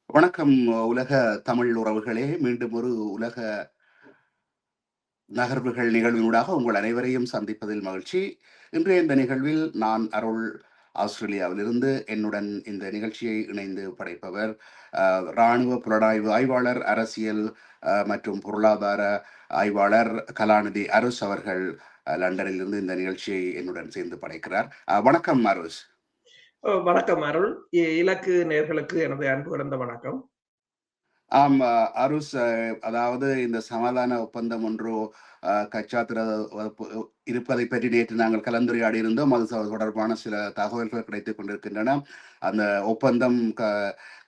வணக்கம் உலக தமிழ் உறவுகளே! மீண்டும் ஒரு உலக நகர்வுகள் நிகழ்வினூடாக உங்கள் அனைவரையும் சந்திப்பதில் மகிழ்ச்சி. இன்றைய இந்த நிகழ்வில் நான் அருள் ஆஸ்திரேலியாவிலிருந்து என்னுடன் இந்த நிகழ்ச்சியை இணைந்து படைப்பவர் இராணுவ புலனாய்வு ஆய்வாளர், அரசியல் மற்றும் பொருளாதார ஆய்வாளர் கலாநிதி அருஸ் அவர்கள் லண்டனிலிருந்து இந்த நிகழ்ச்சியை என்னுடன் சேர்ந்து படைக்கிறார். வணக்கம் அருஸ். வணக்கம் அருள். இலக்கு நேர்களுக்கு எனது அன்பு கலந்த வணக்கம். ஆம். அருஸ், அதாவது இந்த சமாதான ஒப்பந்தம் ஒன்று கச்சாத்திர இருப்பதை பற்றி நேற்று நாங்கள் கலந்துரையாடி இருந்தோம். அது தொடர்பான சில தகவல்கள் கிடைத்துக் கொண்டிருக்கின்றன. அந்த ஒப்பந்தம்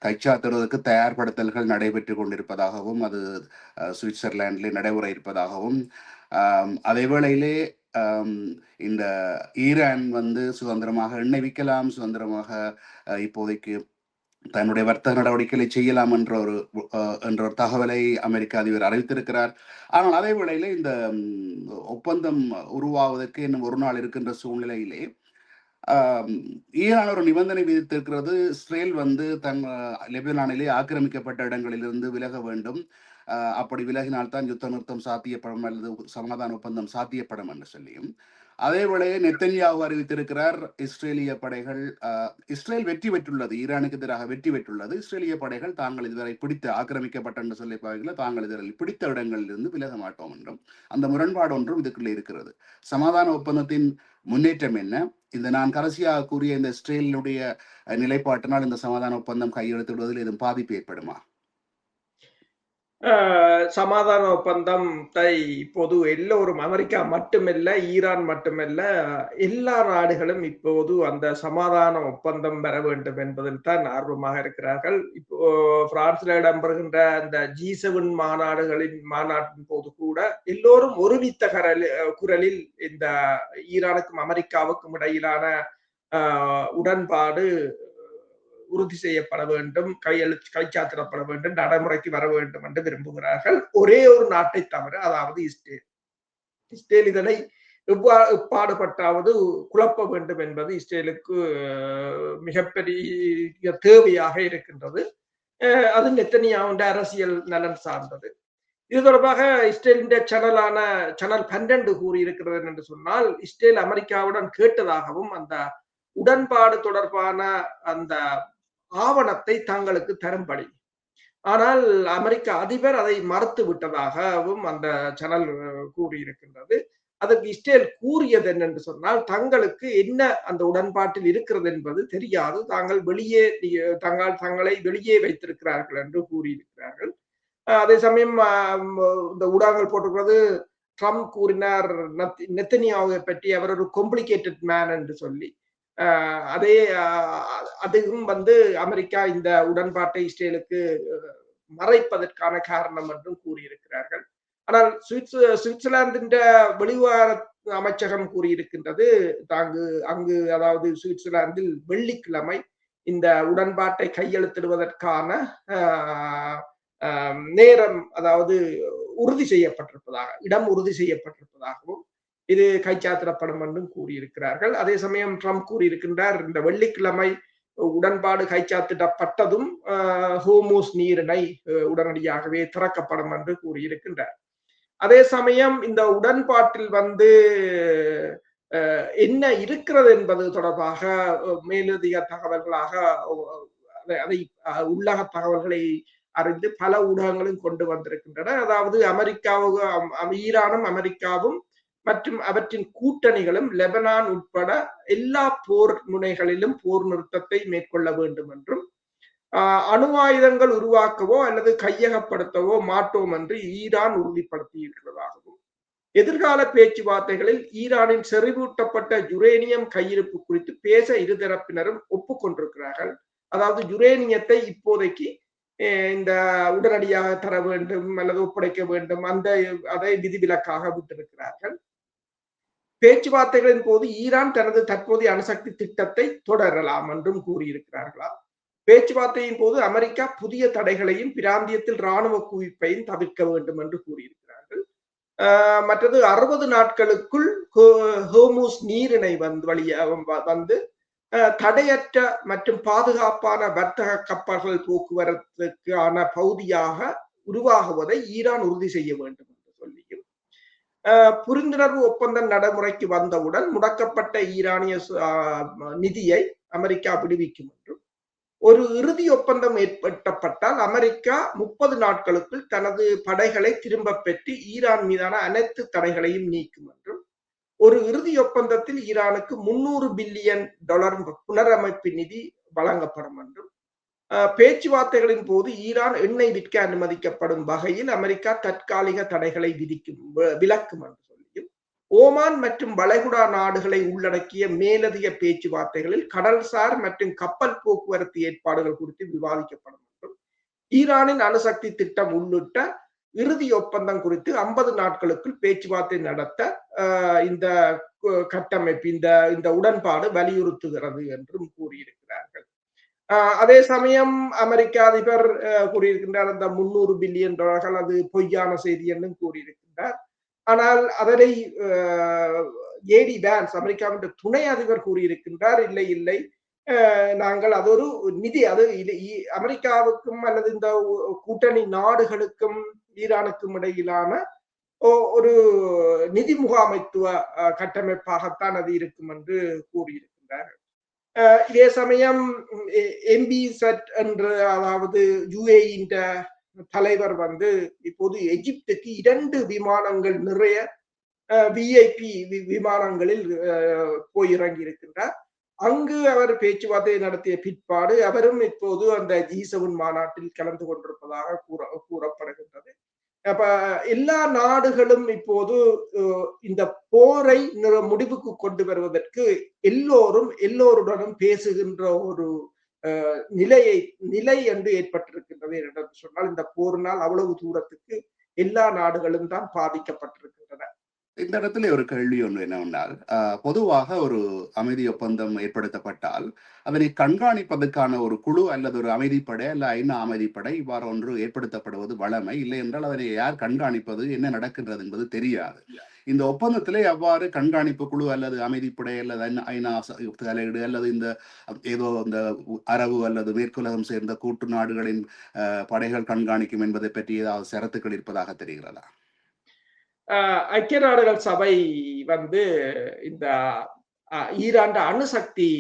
கைச்சாத்துவதற்கு தயார்படுத்தல்கள் நடைபெற்றுக் கொண்டிருப்பதாகவும், அது சுவிட்சர்லாந்திலே நடைமுறை இருப்பதாகவும், அதே வேளையிலே இந்த ஈரான் சுதந்திரமாக எண்ணெய் விற்கலாம், சுதந்திரமாக இப்போதைக்கு தன்னுடைய வர்த்தக நடவடிக்கைகளை செய்யலாம் என்ற ஒரு தகவலை அமெரிக்க அதிபர் அறிவித்திருக்கிறார். ஆனால் அதே வேளையிலே இந்த ஒப்பந்தம் உருவாவதற்கு இன்னும் ஒரு நாள் இருக்கின்ற சூழ்நிலையிலே ஈரான் ஒரு நிபந்தனை விதித்திருக்கிறது. இஸ்ரேல் லெபனானிலே ஆக்கிரமிக்கப்பட்ட இடங்களிலிருந்து விலக வேண்டும். அப்படி விலகினால்தான் யுத்த நிறுத்தம் சாத்தியப்படும் அல்லது சமாதான ஒப்பந்தம் சாத்தியப்படும் என்று சொல்லியும், அதே வேளையே நெத்தன்யாகு அறிவித்திருக்கிறார், இஸ்ரேலிய படைகள் இஸ்ரேல் வெற்றி பெற்றுள்ளது, ஈரானுக்கு எதிராக வெற்றி பெற்றுள்ளது. இஸ்ரேலிய படைகள் தாங்கள் இதுவரை ஆக்கிரமிக்கப்பட்ட என்று சொல்லி பாருங்கள், தாங்கள் இதுவரை பிடித்த இடங்களிலிருந்து விலக மாட்டோம் என்றும் அந்த முரண்பாடு ஒன்றும் இதுக்குள்ளே இருக்கிறது. சமாதான ஒப்பந்தத்தின் முன்னேற்றம் என்ன? இந்த நான் கடைசியாக கூறிய இந்த இஸ்ரேலினுடைய நிலைப்பாட்டினால் இந்த சமாதான ஒப்பந்தம் கையெழுத்திடுவதில் எதுவும் பாதிப்பு ஏற்படுமா? சமாதான ஒப்பந்தத்தை இப்போது எல்லோரும், அமெரிக்கா மட்டுமல்ல, ஈரான் மட்டுமல்ல, எல்லா நாடுகளும் இப்போது அந்த சமாதான ஒப்பந்தம் பெற வேண்டும் என்பதில் தான் ஆர்வமாக இருக்கிறார்கள். இப்போ பிரான்சில் இடம்பெறுகின்ற அந்த G7 மாநாட்டின் போது கூட எல்லோரும் ஒருமித்த குரலில் இந்த ஈரானுக்கும் அமெரிக்காவுக்கும் இடையிலான உடன்பாடு உறுதி செய்யப்பட வேண்டும், கைச்சாத்திடப்பட வேண்டும், நடைமுறைக்கு வர வேண்டும் என்று விரும்புகிறார்கள். ஒரே ஒரு நாட்டை தவிர, அதாவது இஸ்ரேல். இஸ்ரேல் இதனை எப்பாடுபட்டாவது குழப்ப வேண்டும் என்பது இஸ்ரேலுக்கு மிகப்பெரிய தேவையாக இருக்கின்றது. அது நெத்தனியாவுடைய அரசியல் நலன் சார்ந்தது. இது தொடர்பாக இஸ்ரேலின் சேனல் 12 கூறியிருக்கிறது என்று சொன்னால், இஸ்ரேல் அமெரிக்காவுடன் கேட்டதாகவும் அந்த உடன்பாடு தொடர்பான அந்த ஆவணத்தை தங்களுக்கு தரும்படி, ஆனால் அமெரிக்க அதிபர் அதை மறுத்து விட்டதாகவும் அந்த சேனல் கூறியிருக்கின்றது. அதற்கு இஸ்ரேல் கூறியது என்னென்று சொன்னால், தங்களுக்கு என்ன அந்த உடன்பாட்டில் இருக்கிறது என்பது தெரியாது, தங்களை வெளியே வைத்திருக்கிறார்கள் என்று கூறியிருக்கிறார்கள். அதே சமயம் இந்த ஊடகங்கள் போட்டிருக்கிறது, ட்ரம்ப் கூறினார் நெத்தனியாவை பற்றி அவர் ஒரு காம்ப்ளிகேட்டட் மேன் என்று சொல்லி. அதே அதுவும் அமெரிக்கா இந்த உடன்பாட்டை இஸ்ரேலுக்கு மறைப்பதற்கான காரணம் என்றும் கூறியிருக்கிறார்கள். ஆனால் சுவிட்சர்லாந்தின் வெளிவார அமைச்சகம் கூறியிருக்கின்றது, அங்கு அதாவது சுவிட்சர்லாந்தில் வெள்ளிக்கிழமை இந்த உடன்பாட்டை கையெழுத்திடுவதற்கான நேரம், அதாவது உறுதி செய்யப்பட்டிருப்பதாக, இடம் உறுதி செய்யப்பட்டிருப்பதாகவும், இது கைச்சாத்திடப்படும் என்றும் கூறியிருக்கிறார்கள். அதே சமயம் ட்ரம்ப் கூறியிருக்கின்றார், இந்த வெள்ளிக்கிழமை உடன்பாடு கைச்சாத்திடப்பட்டதும் ஹோர்முஸ் நீரிணை உடனடியாகவே திறக்கப்படும் என்று கூறியிருக்கின்றார். அதே சமயம் இந்த உடன்பாட்டில் என்ன இருக்கிறது என்பது தொடர்பாக மேலதிக தகவல்களாக அதை உள்ளக தகவல்களை அறிந்து பல ஊடகங்களும் கொண்டு வந்திருக்கின்றன. அதாவது ஈரானும் அமெரிக்காவும் மற்றும் அவற்றின் கூட்டணிகளும் லெபனான் உட்பட எல்லா போர் முனைகளிலும் போர் நிறுத்தத்தை மேற்கொள்ள வேண்டும் என்றும், அணு ஆயுதங்கள் உருவாக்கவோ அல்லது கையகப்படுத்தவோ மாட்டோம் என்று ஈரான் உறுதிப்படுத்தி இருக்கிறதாகவும், எதிர்கால பேச்சுவார்த்தைகளில் ஈரானின் செறிவூட்டப்பட்ட யுரேனியம் கையிருப்பு குறித்து பேச இருதரப்பினரும் ஒப்புக்கொண்டிருக்கிறார்கள். அதாவது யுரேனியத்தை இப்போதைக்கு இந்த உடனடியாக தர வேண்டும் அல்லது ஒப்படைக்க வேண்டும், அதை விதிவிலக்காக விட்டிருக்கிறார்கள். பேச்சுவார்த்தைகளின் போது ஈரான் தனது தற்போதைய அணுசக்தி திட்டத்தை தொடரலாம் என்றும் கூறியிருக்கிறார்களாம். பேச்சுவார்த்தையின் போது அமெரிக்கா புதிய தடைகளையும் பிராந்தியத்தில் இராணுவ குவிப்பையும் தவிர்க்க வேண்டும் என்று கூறியிருக்கிறார்கள். மற்றது 60 நாட்களுக்குள் ஹோர்முஸ் நீரிணை தடையற்ற மற்றும் பாதுகாப்பான வர்த்தக கப்பல்கள் போக்குவரத்துக்கான பகுதியாக உருவாகுவதை ஈரான் உறுதி செய்ய வேண்டும் என்று சொல்லியும், புரிந்துணர்வு ஒப்பந்தம் நடைமுறைக்கு வந்தவுடன் முடக்கப்பட்ட ஈரானிய நிதியை அமெரிக்கா விடுவிக்கும் என்றும், ஒரு இறுதி ஒப்பந்தம் ஏற்பட்டப்பட்டால் அமெரிக்கா 30 நாட்களுக்குள் தனது படைகளை திரும்ப பெற்று ஈரான் மீதான அனைத்து தடைகளையும் நீக்கும் என்றும், ஒரு இறுதி ஒப்பந்தத்தில் ஈரானுக்கு $300 பில்லியன் புனரமைப்பு நிதி வழங்கப்படும் என்றும், பேச்சுவார்த்தைகளின் போது ஈரான் எண்ணெய் விற்க அனுமதிக்கப்படும் வகையில் அமெரிக்கா தற்காலிக தடைகளை விலக்கும் என்று சொல்லியும், ஓமான் மற்றும் வளைகுடா நாடுகளை உள்ளடக்கிய மேலதிக பேச்சுவார்த்தைகளில் கடல்சார் மற்றும் கப்பல் போக்குவரத்து ஏற்பாடுகள் குறித்து விவாதிக்கப்படும் என்றும், ஈரானின் அணுசக்தி திட்டம் உள்ளிட்ட இறுதி ஒப்பந்தம் குறித்து 50 நாட்களுக்குள் பேச்சுவார்த்தை நடத்த இந்த கட்டமைப்பு இந்த உடன்பாடு வலியுறுத்துகிறது என்றும் கூறியிருக்கிறார்கள். அதே சமயம் அமெரிக்க அதிபர் கூறியிருக்கின்றார், அந்த $300 பில்லியன் அது பொய்யான செய்தி என்றும் கூறியிருக்கின்றார். ஆனால் அதனை ஏடி வான்ஸ், அமெரிக்காவின் துணை அதிபர் கூறியிருக்கின்றார், இல்லை இல்லை, நாங்கள் அது ஒரு நிதி, அது அமெரிக்காவுக்கும் அல்லது இந்த கூட்டணி நாடுகளுக்கும் ஈரானுக்கும் இடையிலான ஒரு நிதி முகாமைத்துவ கட்டமைப்பாகத்தான் அது இருக்கும் என்று கூறியிருக்கின்றார்கள். இதே சமயம் எம்பிசட் என்று, அதாவது யுஏஇன் தலைவர் இப்போது எகிப்துக்கு 2 விமானங்கள் நிறைய விஐபி விமானங்களில் போய் இறங்கி இருக்கின்றார். அங்கு அவர் பேச்சுவார்த்தை நடத்திய பிற்பாடு அவரும் இப்போது அந்த G7 மாநாட்டில் கலந்து கொண்டிருப்பதாக கூறப்படுகின்றது. அப்ப எல்லா நாடுகளும் இப்போது இந்த போரை முடிவுக்கு கொண்டு வருவதற்கு எல்லோருடனும் பேசுகின்ற ஒரு நிலை என்று ஏற்பட்டிருக்கின்றது என்று சொன்னால், இந்த போரினால் அவ்வளவு தூரத்துக்கு எல்லா நாடுகளும் தான் பாதிக்கப்பட்டிருக்கின்றன. இந்த இடத்துல ஒரு கேள்வி ஒன்று என்னவென்றால், பொதுவாக ஒரு அமைதி ஒப்பந்தம் ஏற்படுத்தப்பட்டால் அதனை கண்காணிப்பதற்கான ஒரு குழு அல்லது ஒரு அமைதிப்படை அல்ல ஐநா அமைதிப்படை இவ்வாறு ஒன்று ஏற்படுத்தப்படுவது வழமை. இல்லை என்றால் அதனை யார் கண்காணிப்பது, என்ன நடக்கின்றது என்பது தெரியாது. இந்த ஒப்பந்தத்திலே அவ்வாறு கண்காணிப்பு குழு அல்லது அமைதிப்படை அல்லது ஐநா தலையீடு அல்லது இந்த ஏதோ இந்த அரபு அல்லது மேற்குலகம் சேர்ந்த கூட்டு நாடுகளின் படைகள் கண்காணிக்கும் என்பதை பற்றி ஏதாவது ஷரத்துக்கள் இருப்பதாக தெரிகிறதா? ஐக்கிய நாடுகள் சபை இந்த ஈரான் அணுசக்தி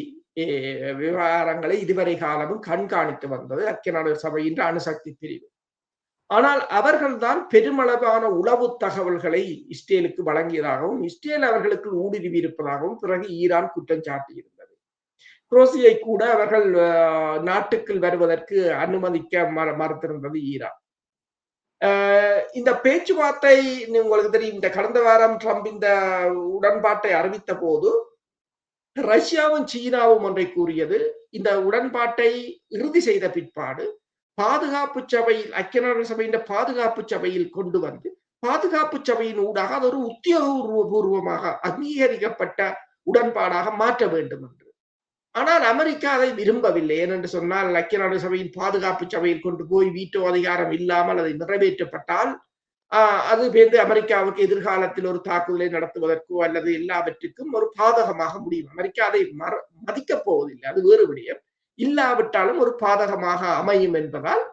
விவகாரங்களை இதுவரை காலமும் கண்காணித்து வந்தது ஐக்கிய நாடுகள் சபையின் அணுசக்தி பிரிவு. ஆனால் அவர்கள்தான் பெருமளவான உளவு தகவல்களை இஸ்ரேலுக்கு வழங்கியதாகவும் இஸ்ரேல் அவர்களுக்கு ஊடுருவி இருப்பதாகவும் பிறகு ஈரான் குற்றம் சாட்டியிருந்தது. குரோசியை கூட அவர்கள் நாட்டுக்குள் வருவதற்கு அனுமதிக்க மறுத்திருந்தது ஈரான். இந்த பேச்சுவார்த்தை உங்களுக்கு தெரியும், இந்த கடந்த வாரம் ட்ரம்ப் இந்த உடன்பாட்டை அறிவித்த போது ரஷ்யாவும் சீனாவும் ஒன்றை கூறியது, இந்த உடன்பாட்டை இறுதி செய்த பிற்பாடு பாதுகாப்பு சபையில், ஐக்கிய நாடுகள் சபையின் பாதுகாப்பு சபையில் கொண்டு வந்து பாதுகாப்பு சபையின் ஊடாக அது ஒரு உத்தியோகபூர்வமாக அங்கீகரிக்கப்பட்ட உடன்பாடாக மாற்ற வேண்டும் என்று. ஆனால் அமெரிக்கா அதை விரும்பவில்லை. ஏனென்று சொன்னால், ஐக்கிய நாடுகள் சபையின் பாதுகாப்பு சபையில் கொண்டு போய் வீட்டோ அதிகாரம் இல்லாமல் அதை நிறைவேற்றப்பட்டால் அது அமெரிக்காவுக்கு எதிர்காலத்தில் ஒரு தாக்குதலை நடத்துவதற்கோ அல்லது எல்லாவற்றுக்கும் ஒரு பாதகமாக முடியும். அமெரிக்கா அதை மதிக்கப் போவதில்லை, அது வேறு விடயம். இல்லாவிட்டாலும் ஒரு பாதகமாக அமையும் என்பதால்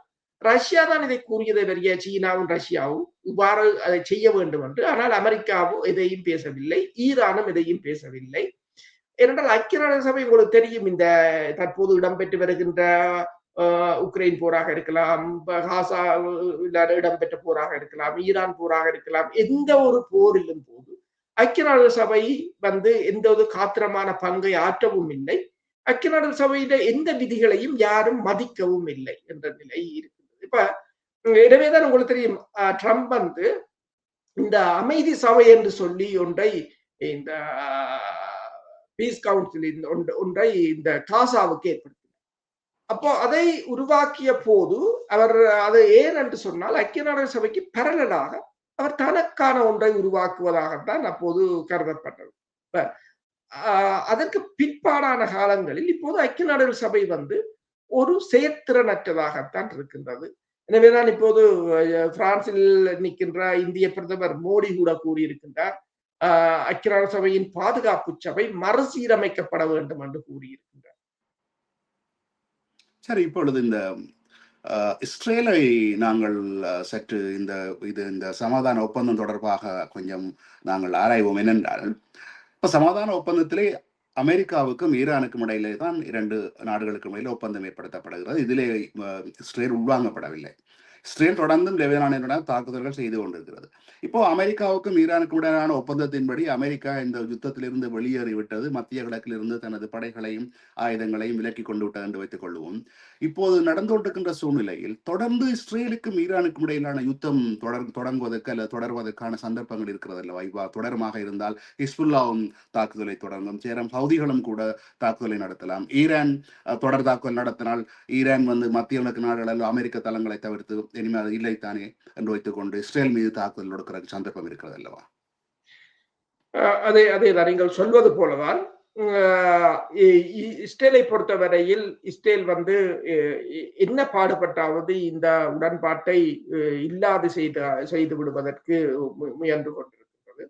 ரஷ்யா தான் இதை கூறியதை வரிய சீனாவும் ரஷ்யாவும் இவ்வாறு அதை செய்ய வேண்டும் என்று. ஆனால் அமெரிக்காவும் எதையும் பேசவில்லை, ஈரானும் எதையும் பேசவில்லை. ஏனென்றால் ஐக்கிய நாடுகள் சபை உங்களுக்கு தெரியும், இந்த தற்போது இடம்பெற்று வருகின்ற உக்ரைன் போராக இருக்கலாம், காசா இடம்பெற்ற போராக இருக்கலாம், ஈரான் போராக இருக்கலாம், எந்த ஒரு போரிலும் போது ஐக்கிய நாடுகள் சபை எந்த ஒரு காத்திரமான பங்கை ஆற்றவும் இல்லை. ஐக்கிய நாடுகள் சபையில எந்த விதிகளையும் யாரும் மதிக்கவும் இல்லை என்ற நிலை இருக்குது. இப்ப எனவேதான் உங்களுக்கு தெரியும், ட்ரம்ப் இந்த அமைதி சபை என்று சொல்லி ஒன்றை, இந்த பீஸ் கவுன்சில் ஒன்றை இந்த காசாவுக்கு ஏற்படுத்தினார். அப்போ அதை உருவாக்கிய போது அவர் அதை ஏன் என்று சொன்னால், ஐக்கிய நாடுகள் சபைக்கு பரலலாக அவர் தனக்கான ஒன்றை உருவாக்குவதாகத்தான் அப்போது கருதப்பட்டது. அதற்கு பிற்பாடான காலங்களில் இப்போது ஐக்கிய நாடுகள் சபை ஒரு செயற்திறனற்றதாகத்தான் இருக்கின்றது. எனவேதான் இப்போது பிரான்சில் நிற்கின்ற இந்திய பிரதமர் மோடி கூட கூறியிருக்கின்றார், ஐக்கிய நாடு சபையின் பாதுகாப்பு சபை மறுசீரமைக்கப்பட வேண்டும் என்று கூறியிருக்கின்றார். சரி, இப்பொழுது இந்த இஸ்ரேலை நாங்கள் சற்று இந்த சமாதான ஒப்பந்தம் தொடர்பாக கொஞ்சம் நாங்கள் ஆராய்வோம். என்னென்றால், இப்ப சமாதான ஒப்பந்தத்திலே அமெரிக்காவுக்கும் ஈரானுக்கும் இடையிலே தான் 2 நாடுகளுக்கும் இடையிலே ஒப்பந்தம் ஏற்படுத்தப்படுகிறது. இதிலே இஸ்ரேல் உள்வாங்கப்படவில்லை. இஸ்ரேல் தொடர்ந்தும் லெபனானுடன் தாக்குதல்கள் செய்து கொண்டிருக்கிறது. இப்போ அமெரிக்காவுக்கும் ஈரானுக்கும் இடையிலான ஒப்பந்தத்தின்படி அமெரிக்கா இந்த யுத்தத்திலிருந்து வெளியேறிவிட்டது. மத்திய கிழக்கிலிருந்து தனது படைகளையும் ஆயுதங்களையும் விலக்கி கொண்டு விட்டது என்று வைத்துக் கொள்வோம். இப்போது நடந்து கொண்டிருக்கின்ற சூழ்நிலையில் தொடர்ந்து இஸ்ரேலுக்கும் ஈரானுக்கும் இடையிலான யுத்தம் தொடங்குவதற்கு அல்லது தொடர்வதற்கான சந்தர்ப்பங்கள் இருக்கிறது அல்லவா? தொடருமாக இருந்தால் ஹிஸ்புல்லாவும் தாக்குதலை தொடங்கும், சேரம் ஹவுதிகளும் கூட தாக்குதலை நடத்தலாம். ஈரான் தொடர் தாக்குதல் நடத்தினால் ஈரான் மத்திய கிழக்கு நாடுகளில் அமெரிக்க தளங்களை தவிர்த்து இனிமேல் அது இல்லைத்தானே என்று வைத்துக் கொண்டு இஸ்ரேல் மீது தாக்குதல் கொடுக்கிற சந்தர்ப்பம் இருக்கிறது அல்லவா? அதே நீங்கள் சொல்வது போலதான் இஸ்ரேலை பொறுத்தவரையில் இஸ்ரேல் என்ன பாடுபட்டாவது இந்த உடன்பாட்டை இல்லாது செய்து விடுவதற்கு முயன்று கொண்டிருக்கிறது.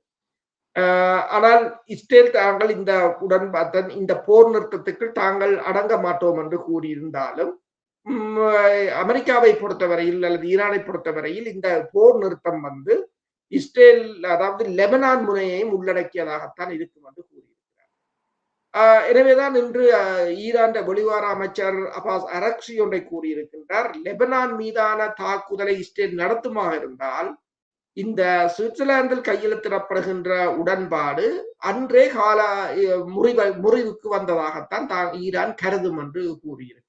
ஆனால் இஸ்ரேல் தாங்கள் இந்த போர் நிறுத்தத்துக்கு தாங்கள் அடங்க மாட்டோம் என்று கூறியிருந்தாலும் அமெரிக்காவை பொறுத்தவரையில் அல்லது ஈரானை பொறுத்தவரையில் இந்த போர் நிறுத்தம் இஸ்ரேல் அதாவது லெபனான் முனையையும் உள்ளடக்கியதாகத்தான் இருக்கும் என்று கூறியிருக்கிறார். எனவேதான் இன்று ஈரான் வெளிவார அமைச்சர் அப்பாஸ் அரக்சி ஒன்றை கூறியிருக்கின்றார். லெபனான் மீதான தாக்குதலை இஸ்ரேல் நடத்துமாக இருந்தால் இந்த சுவிட்சர்லாந்தில் கையெழுத்திடப்படுகின்ற உடன்பாடு அன்றே கால முறிவுக்கு வந்ததாகத்தான் ஈரான் கருதும் என்று கூறியிருக்கிறார்.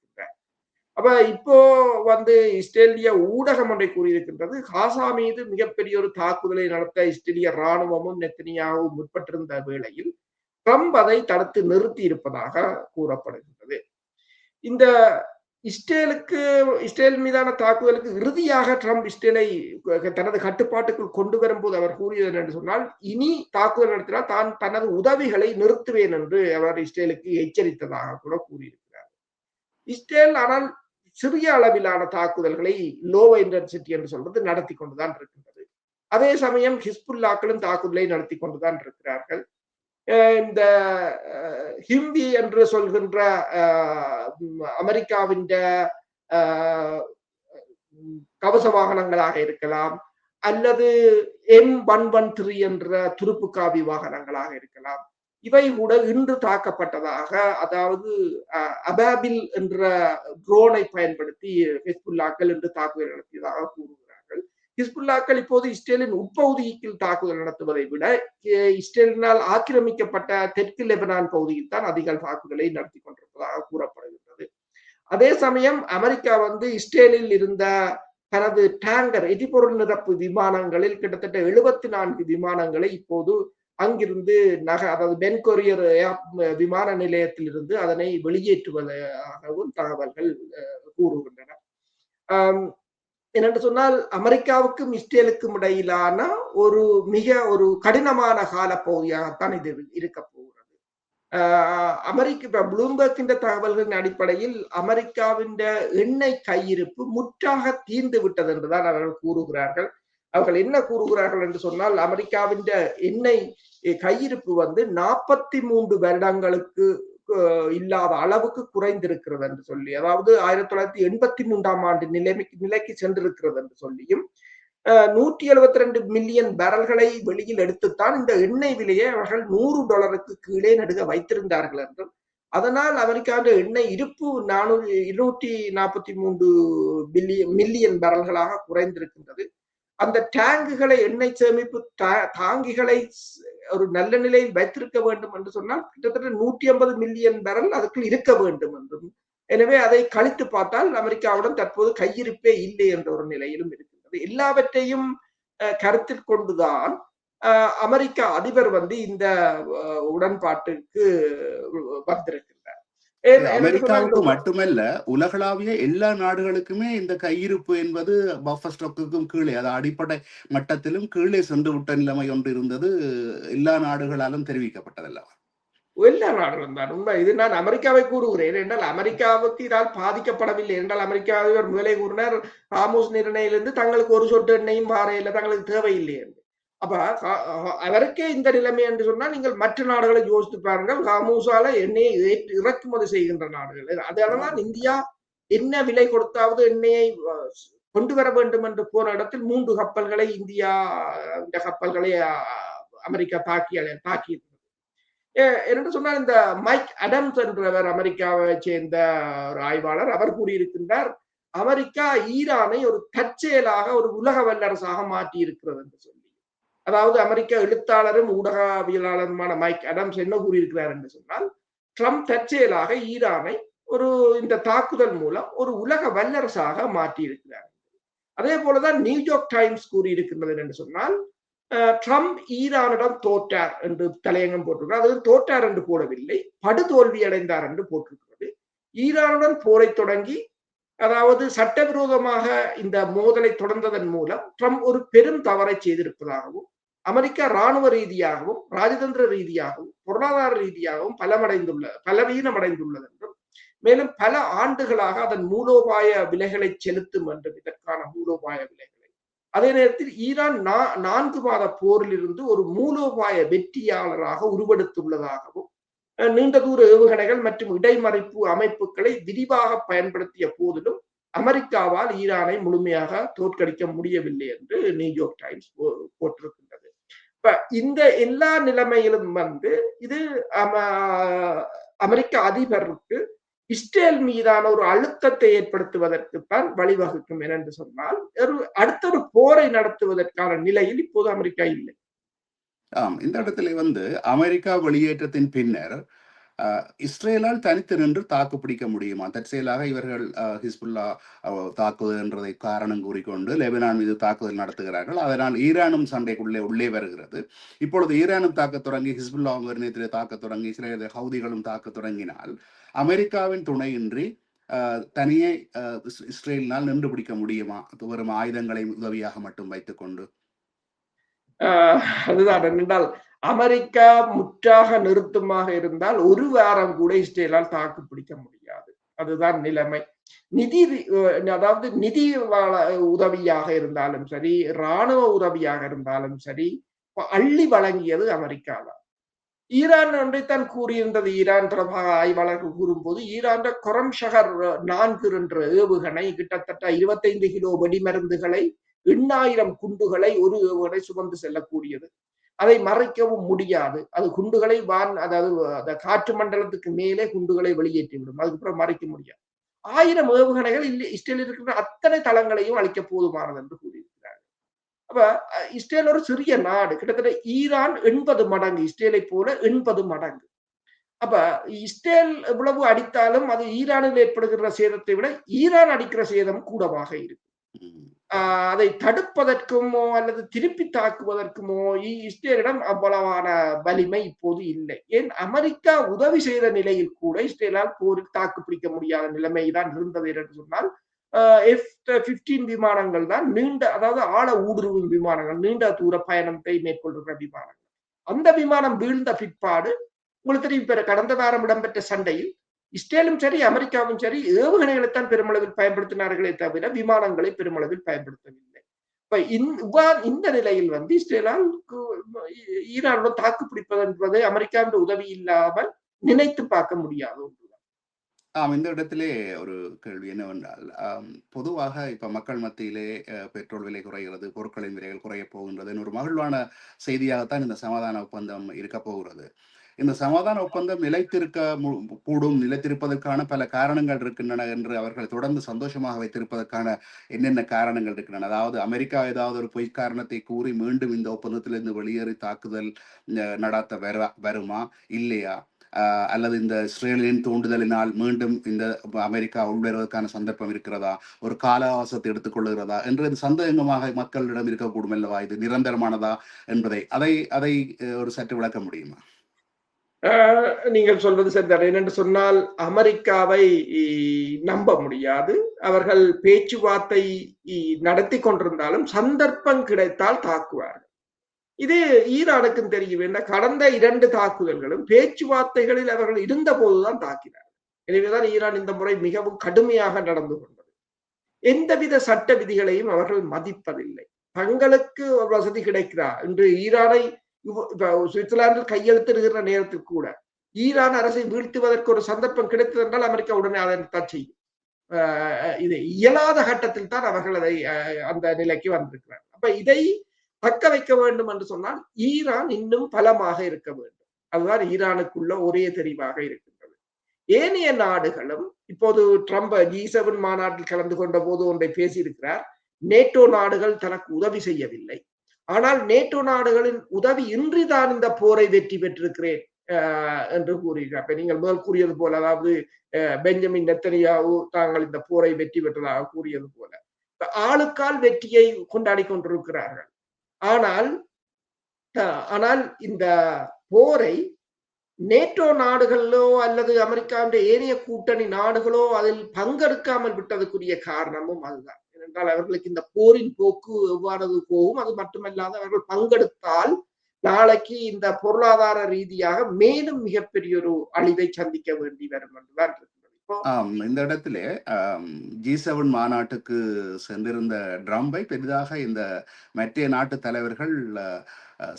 அப்ப இப்போ இஸ்ரேலிய ஊடகம் ஒன்றை கூறியிருக்கின்றது, காசா மீது மிகப்பெரிய ஒரு தாக்குதலை நடத்த இஸ்ரேலிய ராணுவமும் நெத்தனியாகவும் முற்பட்டிருந்த வேளையில் ட்ரம்ப் அதை தடுத்து நிறுத்தி இருப்பதாக கூறப்படுகின்றது. இந்த இஸ்ரேல் மீதான தாக்குதலுக்கு இறுதியாக ட்ரம்ப் இஸ்ரேலை தனது கட்டுப்பாட்டுக்குள் கொண்டு வரும்போது அவர் கூறியது என்று சொன்னால், இனி தாக்குதல் நடத்தினால் தான் தனது உதவிகளை நிறுத்துவேன் என்று அவர் இஸ்ரேலுக்கு எச்சரித்ததாக கூட கூறியிருக்கிறார். இஸ்ரேல் ஆனால் சிறிய அளவிலான தாக்குதல்களை லோ இன்டென்சிட்டி என்று சொல்றது நடத்தி கொண்டுதான் இருக்கின்றது. அதே சமயம் ஹிஸ்புல்லாக்களும் தாக்குதலை நடத்தி கொண்டுதான் இருக்கிறார்கள். இந்த ஹிம்பி என்று சொல்கின்ற அமெரிக்காவின் கவச வாகனங்களாக இருக்கலாம், அல்லது M113 என்ற துருப்பு காவி வாகனங்களாக இருக்கலாம். இவை கூட இன்று தாக்கப்பட்டதாக, அதாவது அபாபில் என்ற ட்ரோனை பயன்படுத்தி ஹிஸ்புல்லாக்கள் இன்று தாக்குதல் நடத்தியதாக கூறுகிறார்கள். ஹிஸ்புல்லாக்கள் இப்போது இஸ்ரேலின் உட்பகுதியில் தாக்குதல் நடத்துவதை விட இஸ்ரேலினால் ஆக்கிரமிக்கப்பட்ட தெற்கு லெபனான் பகுதியில் தான் அதிக தாக்குதலை நடத்தி கொண்டிருப்பதாக கூறப்படுகின்றது. அதே சமயம் அமெரிக்கா இஸ்ரேலில் இருந்த தனது டேங்கர் எரிபொருள் நிரப்பு விமானங்களில் கிட்டத்தட்ட 74 விமானங்களை இப்போது அங்கிருந்து அதாவது பென் கொரியர் விமான நிலையத்தில் இருந்து அதனை வெளியேற்றுவதாகவும் தகவல்கள் கூறுகின்றன. என்னென்று சொன்னால், அமெரிக்காவுக்கும் இஸ்ரேலுக்கும் இடையிலான ஒரு கடினமான கால பகுதியாகத்தான் இது இருக்க போகிறது. ப்ளூம்பர்கின் தகவல்களின் அடிப்படையில் அமெரிக்காவின் எண்ணெய் கையிருப்பு முற்றாக தீர்ந்து விட்டது என்றுதான் அவர்கள் கூறுகிறார்கள். அவர்கள் என்ன கூறுகிறார்கள் என்று சொன்னால், அமெரிக்காவின் எண்ணெய் கையிருப்பு 43 வருடங்களுக்கு இல்லாத அளவுக்கு குறைந்திருக்கிறது என்று சொல்லி, அதாவது 1983ஆம் ஆண்டு நிலைக்கு சென்றிருக்கிறது என்று சொல்லியும், 172 மில்லியன் பேரல்களை வெளியில் எடுத்துத்தான் இந்த எண்ணெய் விலையை அவர்கள் $100 கீழே நடுக வைத்திருந்தார்கள் என்றும், அதனால் அமெரிக்காவின் எண்ணெய் இருப்பு 243 மில்லியன் பேரல்களாக குறைந்திருக்கின்றது. அந்த டேங்குகளை, எண்ணெய் சேமிப்பு தாங்கிகளை ஒரு நல்ல நிலையில் வைத்திருக்க வேண்டும் என்று சொன்னால் கிட்டத்தட்ட 150 மில்லியன் பேரல் அதுக்குள் இருக்க வேண்டும் என்றும், எனவே அதை கழித்து பார்த்தால் அமெரிக்காவுடன் தற்போது கையிருப்பே இல்லை என்ற ஒரு நிலையிலும் இருக்கின்றது. எல்லாவற்றையும் கருத்தில் கொண்டுதான் அமெரிக்க அதிபர் இந்த உடன்பாட்டுக்கு வந்திருக்கிறார். அமெரிக்காவுக்கு மட்டுமல்ல, உலகளாவிய எல்லா நாடுகளுக்குமே இந்த கையிருப்பு என்பது பஃபர் ஸ்டாக்குக்கும் கீழே, அது அடிப்படை மட்டத்திலும் கீழே சென்று விட்ட நிலைமை ஒன்று இருந்தது. எல்லா நாடுகளாலும் தெரிவிக்கப்பட்டதல்லவா? எல்லா நாடுகளும் தான் உண்மை. இது நான் அமெரிக்காவை கூறுகிறேன் என்றால் அமெரிக்காவுக்கு இதால் பாதிக்கப்படவில்லை என்றால், அமெரிக்காவின் முதலே கூறினார், ஹார்முஸ் நிர்ணயிலிருந்து தங்களுக்கு ஒரு சொட்டு எண்ணெயும் வாரையில் தங்களுக்கு தேவையில்லை என்று. அப்ப அவருக்கே இந்த நிலைமை என்று சொன்னால் நீங்கள் மற்ற நாடுகளை யோசித்து பாருங்கள். ஹார்மூசால எண்ணெயை இறக்குமதி செய்கின்ற நாடுகள். அதனால்தான் இந்தியா என்ன விலை கொடுத்தாவது எண்ணெயை கொண்டு வர வேண்டும் என்று போன இடத்தில் 3 கப்பல்களை இந்தியா இந்த கப்பல்களை அமெரிக்கா தாக்கி என்று சொன்னால் இந்த மைக் அடம்ஸ் என்றவர் அமெரிக்காவை சேர்ந்த ஒரு ஆய்வாளர் அவர் கூறியிருக்கின்றார், அமெரிக்கா ஈரானை ஒரு தற்செயலாக ஒரு உலக வல்லரசாக மாற்றி இருக்கிறது என்று சொல்லி. அதாவது அமெரிக்க எழுத்தாளரும் ஊடகவியலாளருமான மைக் அடம்ஸ் என்ன கூறியிருக்கிறார் என்று சொன்னால், ட்ரம்ப் தற்செயலாக ஈரானை இந்த தாக்குதல் மூலம் ஒரு உலக வல்லரசாக மாற்றி இருக்கிறார். அதே போலதான் நியூயார்க் டைம்ஸ் கூறியிருக்கின்றது என்று சொன்னால், ட்ரம்ப் ஈரானிடம் தோற்றார் என்று தலையங்கம் போட்டிருக்கிறார். அது தோற்றார் என்று போடவில்லை, படுதோல்வி அடைந்தார் என்று போட்டிருக்கிறது. ஈரானுடன் போரை தொடங்கி அதாவது சட்டவிரோதமாக இந்த மோதலை தொடர்ந்ததன் மூலம் ட்ரம்ப் ஒரு பெரும் தவறை செய்திருப்பதாகவும், அமெரிக்கா இராணுவ ரீதியாகவும் ராஜதந்திர ரீதியாகவும் பொருளாதார ரீதியாகவும் பலவீனமடைந்துள்ளது என்றும், மேலும் பல ஆண்டுகளாக அதன் மூலோபாய விலைகளை செலுத்தும் என்றும், இதற்கான மூலோபாய விலைகளை அதே நேரத்தில் ஈரான் 4 மாத போரில் இருந்து ஒரு மூலோபாய வெற்றியாளராக உருவெடுத்துள்ளதாகவும், நீண்ட தூர ஏவுகணைகள் மற்றும் இடைமறிப்பு அமைப்புகளை விரிவாக பயன்படுத்திய போதிலும் அமெரிக்காவால் ஈரானை முழுமையாக தோற்கடிக்க முடியவில்லை என்று நியூயார்க் டைம்ஸ் போட்டிருக்கின்றது. இப்ப இந்த எல்லா நிலைமையிலும் இது அமெரிக்க அதிபருக்கு இஸ்ரேல் மீதான ஒரு அழுத்தத்தை ஏற்படுத்துவதற்குத்தான் வழிவகுக்கும் என்று சொன்னால், அடுத்த ஒரு போரை நடத்துவதற்கான நிலையில் இப்போது அமெரிக்கா இல்லை. இந்த இடத்துல அமெரிக்கா வெளியேற்றத்தின் பின்னர் இஸ்ரேலால் தனித்து நின்று தாக்கு பிடிக்க முடியுமா? தற்செயலாக இவர்கள் ஹிஸ்புல்லா தாக்குதல் என்றதை காரணம் கூறிக்கொண்டு லெபனான் மீது தாக்குதல் நடத்துகிறார்கள். அதனால் ஈரானும் சண்டைக்குள்ளே உள்ளே வருகிறது. இப்பொழுது ஈரானும் தாக்க தொடங்கி ஹிஸ்புல்லாவும் நேரத்திலே தாக்க தொடங்கி இஸ்ரேல் ஹவுதிகளும் தாக்க தொடங்கினால் அமெரிக்காவின் துணையின்றி தனியே இஸ்ரேலினால் நின்று பிடிக்க முடியுமா? வெறும் ஆயுதங்களை உதவியாக மட்டும் வைத்துக் கொண்டு. அதுதான் என்றால் அமெரிக்கா முற்றாக நிறுத்தமாக இருந்தால் ஒரு வாரம் கூட இஸ்ரேலால் தாக்கு பிடிக்க முடியாது. அதுதான் நிலைமை. அதாவது நிதி உதவியாக இருந்தாலும் சரி, இராணுவ உதவியாக இருந்தாலும் சரி, அள்ளி வழங்கியது அமெரிக்கா தான். ஈரான் ஒன்றைத்தான் கூறியிருந்தது. ஈரான் தொடர்பாக ஆய்வாளர்கள் கூறும்போது, ஈரான் கொரம் ஷஹர் 4 என்ற ஏவுகணை கிட்டத்தட்ட 25 கிலோ வெடிமருந்துகளை 8,000 குண்டுகளை ஒரு ஏவுகணை சுமந்து செல்லக்கூடியது. அதை மறைக்கவும் முடியாது. அது குண்டுகளை அதாவது காற்று மண்டலத்துக்கு மேலே குண்டுகளை வெளியேற்றிவிடும். அதுக்கப்புறம் மறைக்க முடியாது. 1000 ஏவுகணைகள் இஸ்ரேலில் இருக்கிற அத்தனை தளங்களையும் அழிக்க போதுமானது என்று கூறியிருக்கிறார்கள். அப்ப இஸ்ரேல் ஒரு சிறிய நாடு, கிட்டத்தட்ட ஈரான் 80 மடங்கு, இஸ்ரேலை போல 80 மடங்கு. அப்ப இஸ்ரேல் எவ்வளவு அடித்தாலும் அது ஈரானில் ஏற்படுகிற சேதத்தை விட ஈரான் அடிக்கிற சேதம் கூடமாக இருக்கு. அதை தடுப்பதற்குமோ அல்லது திருப்பி தாக்குவதற்குமோ இஸ்ரேலிடம் அவ்வளவான வலிமை இப்போது இல்லை. ஏன் அமெரிக்கா உதவி செய்த நிலையில் கூட இஸ்ரேலால் போரில் தாக்கு பிடிக்க முடியாத நிலைமைதான் இருந்தது என்று சொன்னால், F-15 விமானங்கள் தான் அதாவது ஆழ ஊடுருவும் விமானங்கள், நீண்ட தூர பயணத்தை மேற்கொள்கிற விமானங்கள். அந்த விமானம் வீழ்ந்த பிற்பாடு உங்களுக்கு தெரியும், கடந்த வாரம் இடம்பெற்ற சண்டையில் இஸ்ரேலும் சரி அமெரிக்காவும் சரி ஏவுகணைகளைத்தான் பெருமளவில் பயன்படுத்தினார்களே தவிர விமானங்களை பெருமளவில் பயன்படுத்தவில்லை. இப்ப இந்த நிலையில் இஸ்ரேலால் ஈரானுடன் தாக்கு பிடிப்பது என்பது அமெரிக்காவின் உதவி இல்லாமல் நினைத்து பார்க்க முடியாது ஒன்றுதான். இந்த இடத்திலே ஒரு கேள்வி என்னவென்றால், பொதுவாக இப்ப மக்கள் மத்தியிலே பெட்ரோல் விலை குறைகிறது, பொருட்களின் விலைகள் குறைய போகின்றது, ஒரு மகிழ்வான செய்தியாகத்தான் இந்த சமாதான ஒப்பந்தம் இருக்க போகிறது. இந்த சமாதான ஒப்பந்தம் நிலைத்திருப்பதற்கான பல காரணங்கள் இருக்கின்றன என்று அவர்கள் தொடர்ந்து சந்தோஷமாக வைத்திருப்பதற்கான என்னென்ன காரணங்கள் இருக்கின்றன? அதாவது அமெரிக்கா ஏதாவது ஒரு பொய் காரணத்தை கூறி மீண்டும் இந்த ஒப்பந்தத்திலிருந்து வெளியேறி தாக்குதல் நடத்த வருமா இல்லையா? அல்லது இந்த இஸ்ரேலின் தூண்டுதலினால் மீண்டும் இந்த அமெரிக்கா உள்வருவதற்கான சந்தர்ப்பம் இருக்கிறதா? ஒரு கால அவகாசத்தை எடுத்துக்கொள்ளுகிறதா என்று சந்தேகமாக மக்களிடம் இருக்கக்கூடும் அல்லவா? இது நிரந்தரமானதா என்பதை அதை ஒரு சற்று விளக்க முடியுமா? நீங்கள் சொல்வது சரிதான். ஏனென்று சொன்னால் அமெரிக்காவை நம்ப முடியாது. அவர்கள் பேச்சுவார்த்தை நடத்தி கொண்டிருந்தாலும் சந்தர்ப்பம் கிடைத்தால் தாக்குவார்கள். இது ஈரானுக்கும் தெரிய வேண்டும். கடந்த 2 தாக்குதல்களும் பேச்சுவார்த்தைகளில் அவர்கள் இருந்த போதுதான் தாக்கினார்கள். எனவேதான் ஈரான் இந்த முறை மிகவும் கடுமையாக நடந்து கொண்டது. எந்தவித சட்ட விதிகளையும் அவர்கள் மதிப்பதில்லை. தங்களுக்கு ஒரு வசதி கிடைக்கிறா. இன்று ஈரானை சுவிட்சர்லாந்தில் கையெழுத்திடுகிற நேரத்தில் கூட ஈரான் அரசை வீழ்த்துவதற்கு ஒரு சந்தர்ப்பம் கிடைத்தது என்றால் அமெரிக்கா உடனே அதை தான் செய்யும். இது இயலாத கட்டத்தில் தான் அவர்கள் அதை அந்த நிலைக்கு வந்திருக்கிறார். அப்ப இதை தக்க வைக்க வேண்டும் என்று சொன்னால் ஈரான் இன்னும் பலமாக இருக்க வேண்டும். அதுதான் ஈரானுக்குள்ள ஒரே தெரிவாக இருக்கின்றது. ஏனைய நாடுகளும் இப்போது ட்ரம்ப் G7 மாநாட்டில் கலந்து கொண்ட போது ஒன்றை பேசியிருக்கிறார். நேட்டோ நாடுகள் தனக்கு உதவி செய்யவில்லை, ஆனால் நேட்டோ நாடுகளின் உதவி இன்றி தான் இந்த போரை வெற்றி பெற்றிருக்கிறேன் என்று கூறுகிறார். இப்ப நீங்கள் முதல் கூறியது போல, அதாவது பெஞ்சமின் நெத்தனியாவு தாங்கள் இந்த போரை வெற்றி பெற்றதாக கூறியது போல ஆளுக்கால் வெற்றியை கொண்டாடி கொண்டிருக்கிறார்கள். ஆனால் இந்த போரை நேட்டோ நாடுகளோ அல்லது அமெரிக்காவுடைய ஏனைய கூட்டணி நாடுகளோ அதில் பங்கெடுக்காமல் விட்டதுக்குரிய காரணமும் அதுதான். ஏனென்றால் அவர்களுக்கு இந்த போரின் போக்கு எவ்வாறு போகும், அது மட்டுமல்லாது அவர்கள் பங்கெடுத்தால் நாளைக்கு இந்த பொருளாதார ரீதியாக மேலும் மிகப்பெரிய ஒரு அழிவை சந்திக்க வேண்டி வரும் என்றுதான் இருக்கிறது. இந்த இடத்துல G7 மாநாட்டுக்கு சென்றிருந்த ட்ரம்பை பெரிதாக இந்த மற்ற நாட்டு தலைவர்கள்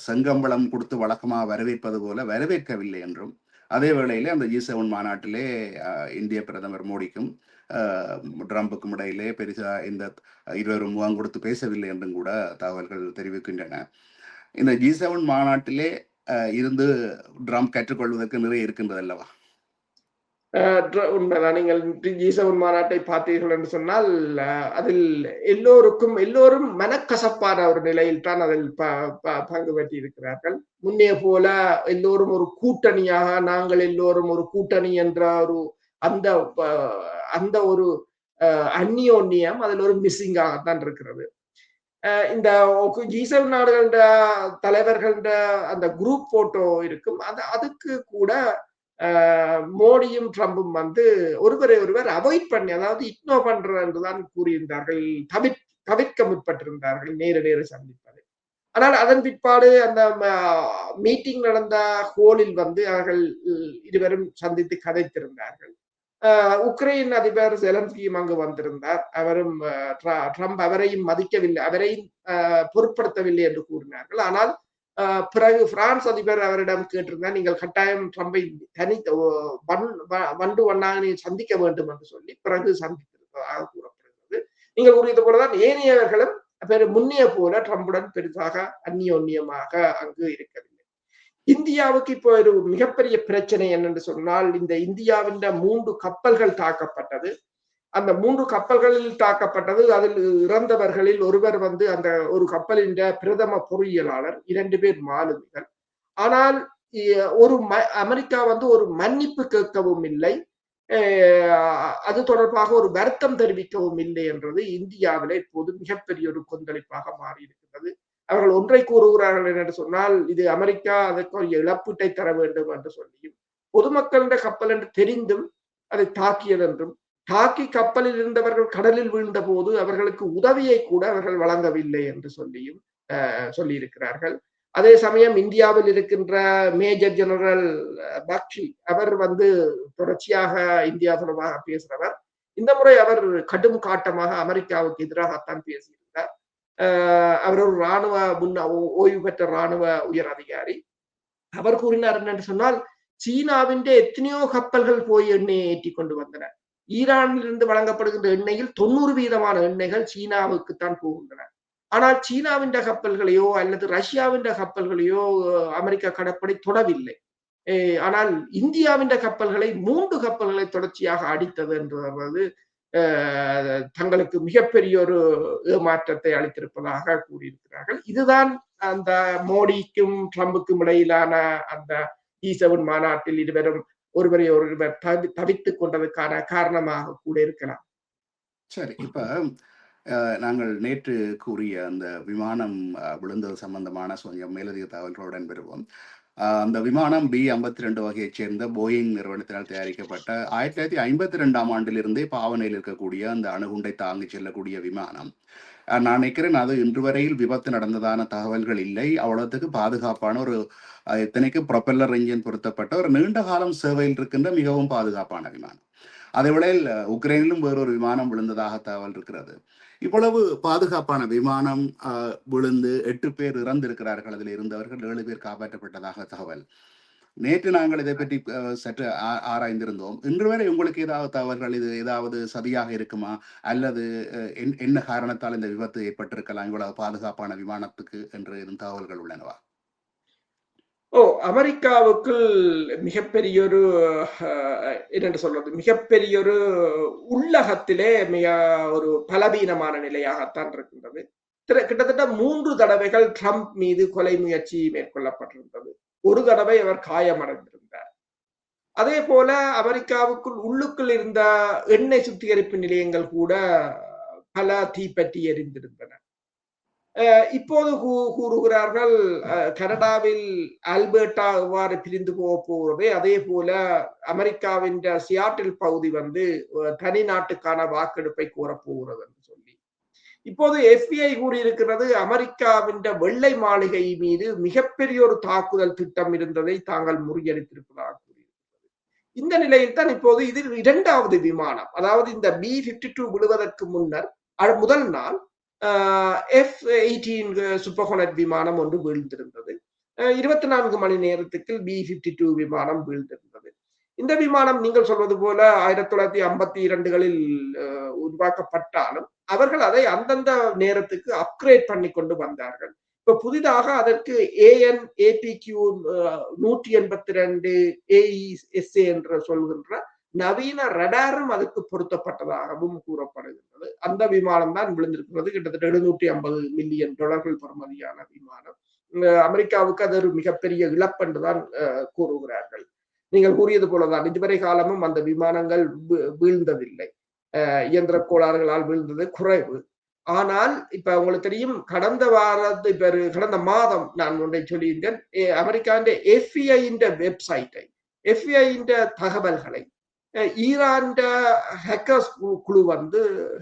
செங்கம்பளம் கொடுத்து வழக்கமாக வரவேற்பது போல வரவேற்கவில்லை என்றும், அதே வேளையிலே அந்த G7 மாநாட்டிலே இந்திய பிரதமர் மோடிக்கும் ட்ரம்புக்கும் இடையிலே பெரிதா இந்த இருவரும் முகம் கொடுத்து பேசவில்லை என்றும் கூட தகவல்கள் தெரிவிக்கின்றன. இந்த G7 மாநாட்டிலே இருந்து ட்ரம்ப் கற்றுக்கொள்வதற்கு நிறைய இருக்கின்றது அல்லவா? உண்மைதான். நீங்கள் G7 மாநாட்டை பார்த்தீர்கள் என்று சொன்னால் அதில் எல்லோரும் மனக்கசப்பான ஒரு நிலையில் தான் அதில் பங்கு பெற்றி இருக்கிறார்கள். முன்னே போல எல்லோரும் ஒரு கூட்டணியாக, நாங்கள் எல்லோரும் ஒரு கூட்டணி என்ற ஒரு அந்த ஒரு அந்நியோன்யம் அதில் ஒரு மிஸ்ஸிங்காகத்தான் இருக்கிறது. இந்த G7 நாடுகள தலைவர்கள அந்த குரூப் போட்டோ இருக்கும். அதுக்கு கூட மோடியும் ட்ரம்பும் வந்து ஒருவரை ஒருவர் அவாய்ட் பண்ணி, அதாவது இக்னோர் பண்ற என்றுதான் கூறியிருந்தார்கள், தவிர்க்க முற்பட்டிருந்தார்கள் நேர சந்திப்பது. ஆனால் அதன் பிற்பாடு அந்த மீட்டிங் நடந்த ஹோலில் வந்து அவர்கள் இருவரும் சந்தித்து கதைத்திருந்தார்கள். உக்ரைன் அதிபர் ஜெலன்ஸ்கியும் அங்கு வந்திருந்தார். அவரும் ட்ரம்ப் அவரையும் மதிக்கவில்லை, அவரையும் பொருட்படுத்தவில்லை என்று கூறினார்கள். ஆனால் பிறகு பிரான்ஸ் அதிபர் அவரிடம் கேட்டிருந்தார், நீங்கள் கட்டாயம் ட்ரம்பை வண்டு வண்ணாக சந்திக்க வேண்டும் என்று சொல்லி பிறகு சந்தித்திருப்பதாக கூறப்படுகிறது. நீங்கள் கூறியது போலதான் ஏனையவர்களும் முன்னைய போல ட்ரம்புடன் பெரிதாக அந்நியோன்யமாக அங்கு இருக்கவில்லை. இந்தியாவுக்கு இப்போ ஒரு மிகப்பெரிய பிரச்சனை என்னென்று சொன்னால், இந்த இந்தியாவின் 3 கப்பல்கள் தாக்கப்பட்டது. அந்த 3 கப்பல்களில் தாக்கப்பட்டது. அதில் இறந்தவர்களில் ஒருவர் வந்து அந்த ஒரு கப்பலின் பிரதம பொறியியலாளர், 2 பேர் மாலுமிகள். ஆனால் அமெரிக்கா வந்து ஒரு மன்னிப்பு கேட்கவும் இல்லை, அது தொடர்பாக ஒரு வருத்தம் தெரிவிக்கவும் இல்லை என்றது இந்தியாவில இப்போது மிகப்பெரிய ஒரு கொந்தளிப்பாக மாறி இருக்கிறது. அவர்கள் ஒன்றை கூறுகிறார்கள் என்று சொன்னால், இது அமெரிக்கா அதற்கு ஒரு இழப்பீட்டை தர வேண்டும் என்று சொல்லியும், பொதுமக்களின் கப்பல் என்று தெரிந்தும் அதை தாக்கியது என்றும், தாக்கி கப்பலில் இருந்தவர்கள் கடலில் வீழ்ந்த போது அவர்களுக்கு உதவியை கூட அவர்கள் வழங்கவில்லை என்று சொல்லியிருக்கிறார்கள். அதே சமயம் இந்தியாவில் இருக்கின்ற மேஜர் ஜெனரல் பக்ஷி, அவர் வந்து தொடர்ச்சியாக இந்தியா தொடர்பாக பேசுறவர். இந்த முறை அவர் கடும் காட்டமாக அமெரிக்காவுக்கு எதிராகத்தான் பேசியிருந்தார். அவர் ஒரு ஓய்வு பெற்ற ராணுவ உயர் அதிகாரி. அவர் கூறினார் என்னென்று சொன்னால், சீனாவின் எத்தனையோ கப்பல்கள் போய் எண்ணெயை ஏற்றி கொண்டு வந்தன. ஈரானில் இருந்து வழங்கப்படுகின்ற எண்ணெயில் 90% எண்ணெய்கள் சீனாவுக்கு தான் போகின்றன. ஆனால் சீனாவின் கப்பல்களையோ அல்லது ரஷ்யாவின் கப்பல்களையோ அமெரிக்க கடற்படை தொடவில்லை. ஆனால் இந்தியாவின் கப்பல்களை 3 கப்பல்களை தொடர்ச்சியாக அடித்தது என்றது தங்களுக்கு மிகப்பெரிய ஒரு ஏமாற்றத்தை அளித்திருப்பதாக கூறியிருக்கிறார்கள். இதுதான் அந்த மோடிக்கும் ட்ரம்புக்கும் இடையிலான அந்த G7 மாநாட்டில் இருவரும் ஒருவரை ஒருவர் தவித்துக் கொண்டதற்கான காரணமாக கூட இருக்கலாம். சரி, இப்ப நாங்கள் நேற்று கூறிய அந்த விமானம் விழுந்தது சம்பந்தமான கொஞ்சம் மேலதிக தகவல்களுடன் பெறுவோம். அந்த விமானம் B-52 வகையைச் சேர்ந்த போயிங் நிறுவனத்தினால் தயாரிக்கப்பட்ட 1952ஆம் ஆண்டிலிருந்தே பாவனையில் இருக்கக்கூடிய அந்த அணுகுண்டை தாங்கி செல்லக்கூடிய விமானம். நான் நினைக்கிறேன் அது இன்று வரையில் விபத்து நடந்ததான தகவல்கள் இல்லை. அவ்வளவுக்கு பாதுகாப்பான ஒரு இத்தனைக்கு ப்ரொப்பல்லர் என்ஜின் பொருத்தப்பட்ட ஒரு நீண்ட காலம் சேவையில் இருக்கின்ற மிகவும் பாதுகாப்பான விமானம். அதே வேளையில் உக்ரைனிலும் வேறொரு விமானம் விழுந்ததாக தகவல் இருக்கிறது. இவ்வளவு பாதுகாப்பான விமானம் விழுந்து 8 பேர் இறந்திருக்கிறார்கள். அதில் இருந்தவர்கள் 7 பேர் காப்பாற்றப்பட்டதாக தகவல். நேற்று நாங்கள் இதை பற்றி சற்று ஆராய்ந்திருந்தோம். இன்று வரை உங்களுக்கு ஏதாவது தகவல்கள், இது ஏதாவது சதியாக இருக்குமா, அல்லது என்ன காரணத்தால் இந்த விபத்து ஏற்பட்டிருக்கலாம் இவ்வளவு பாதுகாப்பான விமானத்துக்கு என்று எதுவும் தகவல்கள் உள்ளனவா? அமெரிக்காவுக்குள் மிகப்பெரியொரு என்னென்று சொல்றது, மிகப்பெரியொரு உள்ளகத்திலே மிக ஒரு பலவீனமான நிலையாகத்தான் இருக்கின்றது. கிட்டத்தட்ட 3 தடவைகள் ட்ரம்ப் மீது கொலை முயற்சி மேற்கொள்ளப்பட்டிருந்தது. ஒரு தடவை அவர் காயமடைந்திருந்தார். அதே போல அமெரிக்காவுக்குள் உள்ளுக்குள் இருந்த எண்ணெய் சுத்திகரிப்பு நிலையங்கள் கூட பல தீப்பற்றி எரிந்திருந்தன. இப்போது கூறுகிறார்கள் கனடாவில் ஆல்பர்டா எவ்வாறு பிரிந்து போக போகிறது, அதே போல அமெரிக்காவின் சியாட்டில் பகுதி தனி நாட்டுக்கான வாக்கெடுப்பை கோரப்போகிறது என்று சொல்லி இப்போது FBI கூறியிருக்கிறது அமெரிக்காவின் வெள்ளை மாளிகை மீது மிகப்பெரிய ஒரு தாக்குதல் திட்டம் இருந்ததை தாங்கள் முறியடித்திருப்பதாக கூறியிருக்கிறது. இந்த நிலையில் தான் இப்போது இதில் 2வது விமானம், அதாவது இந்த B-52 விழுவதற்கு முன்னர் முதல் நாள் F-18 சூப்பர்ஹார்னட் விமானம் ஒன்று வீழ்ந்திருந்தது. 24 மணி நேரத்துக்கு B-52 விமானம் வீழ்ந்திருந்தது. இந்த விமானம் நீங்கள் சொல்வது போல 1952களில் உருவாக்கப்பட்டாலும் அவர்கள் அதை அந்தந்த நேரத்துக்கு அப்கிரேட் பண்ணி கொண்டு வந்தார்கள். இப்ப புதிதாக அதற்கு AN/APQ 182 AESA என்று சொல்கின்ற நவீன ரடாரும் அதுக்கு பொருத்தப்பட்டதாகவும் கூறப்படுகின்றது. அந்த விமானம் தான் விழுந்திருக்கிறது. கிட்டத்தட்ட $750 மில்லியன் பெறுமதியான விமானம். அமெரிக்காவுக்கு அது ஒரு மிகப்பெரிய இழப்பென்று தான் கூறுகிறார்கள். நீங்கள் கூறியது போலதான் இதுவரை காலமும் அந்த விமானங்கள் வீழ்ந்ததில்லை. இயந்திர கோளாறுகளால் வீழ்ந்தது குறைவு. ஆனால் இப்ப உங்களுக்கு தெரியும், கடந்த மாதம் நான் ஒன்றை சொல்லியிருந்தேன். அமெரிக்காவின் FBI வெப்சைட்டை, FBI தகவல்களை ஈரான் ஹேக்கர்ஸ் குழு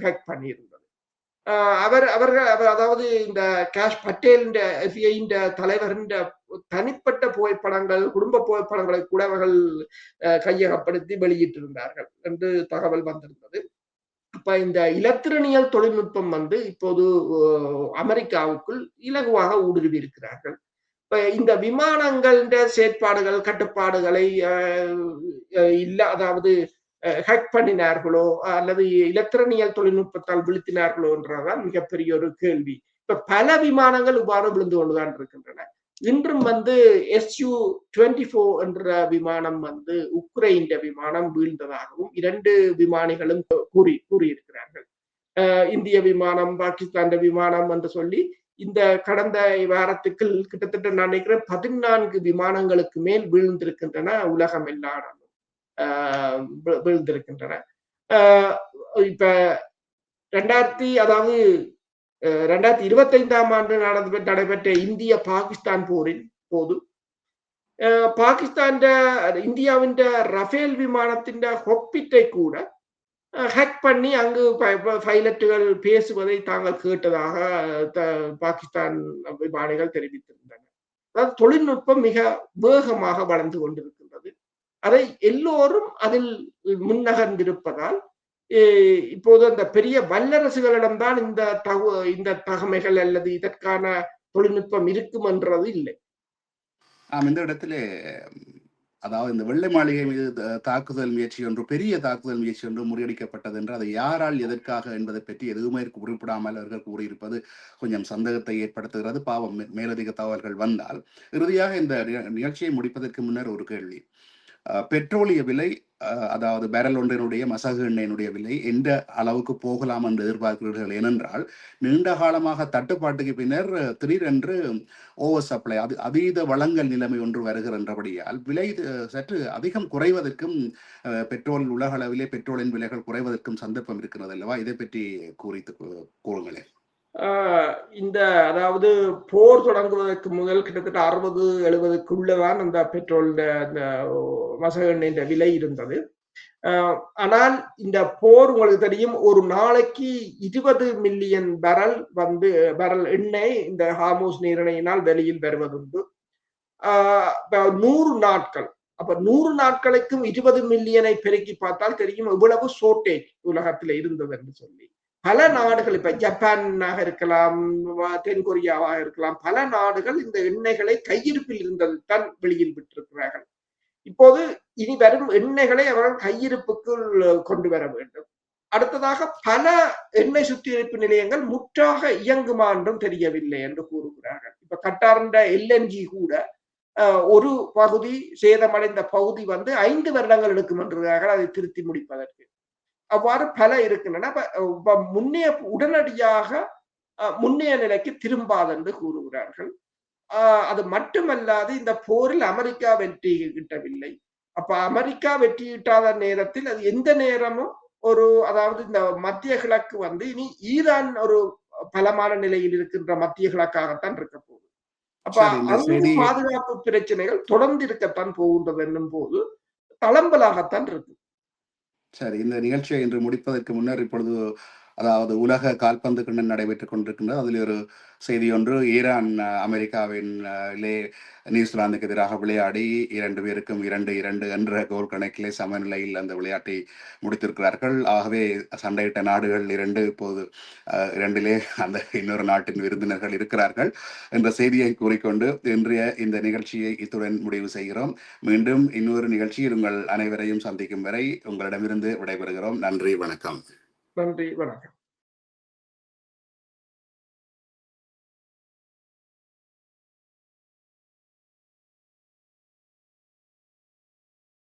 ஹேக் பண்ணியிருந்தது. அதாவது இந்த கேஷ் பட்டேல் FBI தலைவரின் தனிப்பட்ட புகைப்படங்கள், குடும்ப புகைப்படங்களை கூட அவர்கள் கையகப்படுத்தி வெளியிட்டிருந்தார்கள் என்று தகவல் வந்திருந்தது. அப்ப இந்த இலத்திரனியல் தொழில்நுட்பம் இப்போது அமெரிக்காவுக்குள் இலகுவாக ஊடுருவி இருக்கிறார்கள். இப்ப இந்த விமானங்கள் செயற்பாடுகள், கட்டுப்பாடுகளை அதாவது ஹேக் பண்ணினார்களோ அல்லது இலத்திரனியல் தொழில்நுட்பத்தால் வீழ்த்தினார்களோ என்றதான் மிகப்பெரிய ஒரு கேள்வி. இப்ப பல விமானங்கள் இவ்வாறு விழுந்து கொண்டுதான் இருக்கின்றன. இன்றும் Su-24 என்ற விமானம் உக்ரைன் விமானம் வீழ்ந்ததாகவும் 2 விமானிகளும் கூறியிருக்கிறார்கள். இந்திய விமானம், பாகிஸ்தான் விமானம் என்று சொல்லி இந்த கடந்த வாரத்துக்கு கிட்டத்தட்ட நான் நினைக்கிறேன் 14 விமானங்களுக்கு மேல் வீழ்ந்திருக்கின்றன. உலகம் எல்லாரும் வீழ்ந்திருக்கின்றன. இப்ப 2025ஆம் ஆண்டு நடைபெற்ற இந்திய பாகிஸ்தான் போரின் போது இந்தியாவின் ரஃபேல் விமானத்தின் ஹொப்பிட்டை கூட ஹேக் பண்ணி அங்கு பைலட்டுகள் பேசுவதை தாங்கள் கேட்டதாக பாகிஸ்தான் விமானிகள் தெரிவித்திருந்தனர். அதாவது தொழில்நுட்பம் மிக வேகமாக வளர்ந்து கொண்டிருக்கின்றது. அதை எல்லோரும் அதில் முன்னகர்ந்திருப்பதால் இப்போது அந்த பெரிய வல்லரசுகளிடம்தான் இந்த தகமைகள் அல்லது இதற்கான தொழில்நுட்பம் இருக்கும் என்றது இல்லை. இந்த இடத்திலே அதாவது இந்த வெள்ளை மாளிகை மீது தாக்குதல் முயற்சி ஒன்று, பெரிய தாக்குதல் முயற்சி ஒன்று முறியடிக்கப்பட்டது என்று அதை யாரால் எதற்காக என்பதை பற்றி எதுவுமே குறிப்பிடாமல் அவர்கள் கூறியிருப்பது கொஞ்சம் சந்தேகத்தை ஏற்படுத்துகிறது. பாவம், மேலதிக தகவல்கள் வந்தால். இறுதியாக இந்த நிகழ்ச்சியை முடிப்பதற்கு முன்னர் ஒரு கேள்வி. பெட்ரோலிய விலை, அதாவது பேரல் ஒன்றினுடைய மசகு எண்ணெயினுடைய விலை எந்த அளவுக்கு போகலாம் என்று எதிர்பார்க்கிறீர்கள்? ஏனென்றால் நீண்ட காலமாக தட்டுப்பாட்டுக்கு பின்னர் திடீரென்று ஓவர் சப்ளை, அதீத வழங்கல் நிலைமை ஒன்று வருகின்றபடியால் விலை சற்று அதிகம் குறைவதற்கும், பெட்ரோல் உலக அளவிலே பெட்ரோலின் விலைகள் குறைவதற்கும் சந்தர்ப்பம் இருக்கிறது அல்லவா? இதை பற்றி கூறுங்களேன். அதாவது போர் தொடங்குவதற்கு முதல் கிட்டத்தட்ட 60-70க்குள்ளதான் அந்த பெட்ரோல் மசகு எண்ணெய் விலை இருந்தது. ஆனால் இந்த போர் உங்களுக்கு தெரியும், ஒரு நாளைக்கு 20 மில்லியன் பேரல் எண்ணெய் இந்த ஹார்மூஸ் நீரிணையினால் வெளியில் வருவதுண்டு. 100 நாட்கள் அப்ப 100 நாட்களுக்கும் 20 மில்லியனை பெருக்கி பார்த்தால் தெரியும் எவ்வளவு ஷோர்டேஜ் உலகத்துல இருந்தது என்று சொல்லி. பல நாடுகள் இப்ப ஜப்பானாக இருக்கலாம், தென்கொரியாவாக இருக்கலாம், பல நாடுகள் இந்த எண்ணெய்களை கையிருப்பில் இருந்தது தான் வெளியில் விட்டிருக்கிறார்கள். இப்போது இனி வரும் எண்ணெய்களை அவர்கள் கையிருப்புக்குள் கொண்டு வர வேண்டும். அடுத்ததாக பல எண்ணெய் சுத்திகரிப்பு நிலையங்கள் முற்றாக இயங்குமா என்றும் தெரியவில்லை என்று கூறுகிறார்கள். இப்ப கட்டார்ந்த எல்என்ஜி கூட ஒரு பகுதி சேதமடைந்த பகுதி 5 வருடங்கள் எடுக்கும் என்றார்கள் அதை திருத்தி முடிப்பதற்கு. அவ்வாறு பல இருக்கின்றன. முன்னைய உடனடியாக முன்னைய நிலைக்கு திரும்பாது என்று கூறுகிறார்கள். அது மட்டுமல்லாது இந்த போரில் அமெரிக்கா வெற்றி கிட்டவில்லை. அப்ப அமெரிக்கா வெற்றி கிட்டாத நேரத்தில் அது எந்த நேரமும் அதாவது இந்த மத்திய கிழக்கு இனி ஈரான் ஒரு பலமான நிலையில் இருக்கின்ற மத்திய கிழக்காகத்தான் இருக்க போகுது. அப்ப அங்கு பாதுகாப்பு பிரச்சனைகள் தொடர்ந்து இருக்கத்தான் போகின்றது என்னும் போது தளம்பலாகத்தான் இருக்கு. சரி, இந்த நிகழ்ச்சியை இன்று முடிப்பதற்கு முன்னர் இப்பொழுது அதாவது உலக கால்பந்து கிண்ணம் நடைபெற்றுக் கொண்டிருக்கின்றது. அதில் ஒரு செய்தி ஒன்று, ஈரான் அமெரிக்காவின் நியூசிலாந்துக்கு எதிராக விளையாடி 2 பேருக்கும் 2-2 என்ற கோல் கணக்கிலே சமநிலையில் அந்த விளையாட்டை முடித்திருக்கிறார்கள். ஆகவே சண்டையிட்ட நாடுகள் 2 இப்போது 2லே அந்த இன்னொரு நாட்டின் விருந்தினர்கள் இருக்கிறார்கள் என்ற செய்தியை கூறிக்கொண்டு இன்றைய இந்த நிகழ்ச்சியை இத்துடன் முடிவு செய்கிறோம். மீண்டும் இன்னொரு நிகழ்ச்சியில் உங்கள் அனைவரையும் சந்திக்கும் வரை உங்களிடமிருந்து விடைபெறுகிறோம். நன்றி, வணக்கம். நன்றி, வணக்கம்.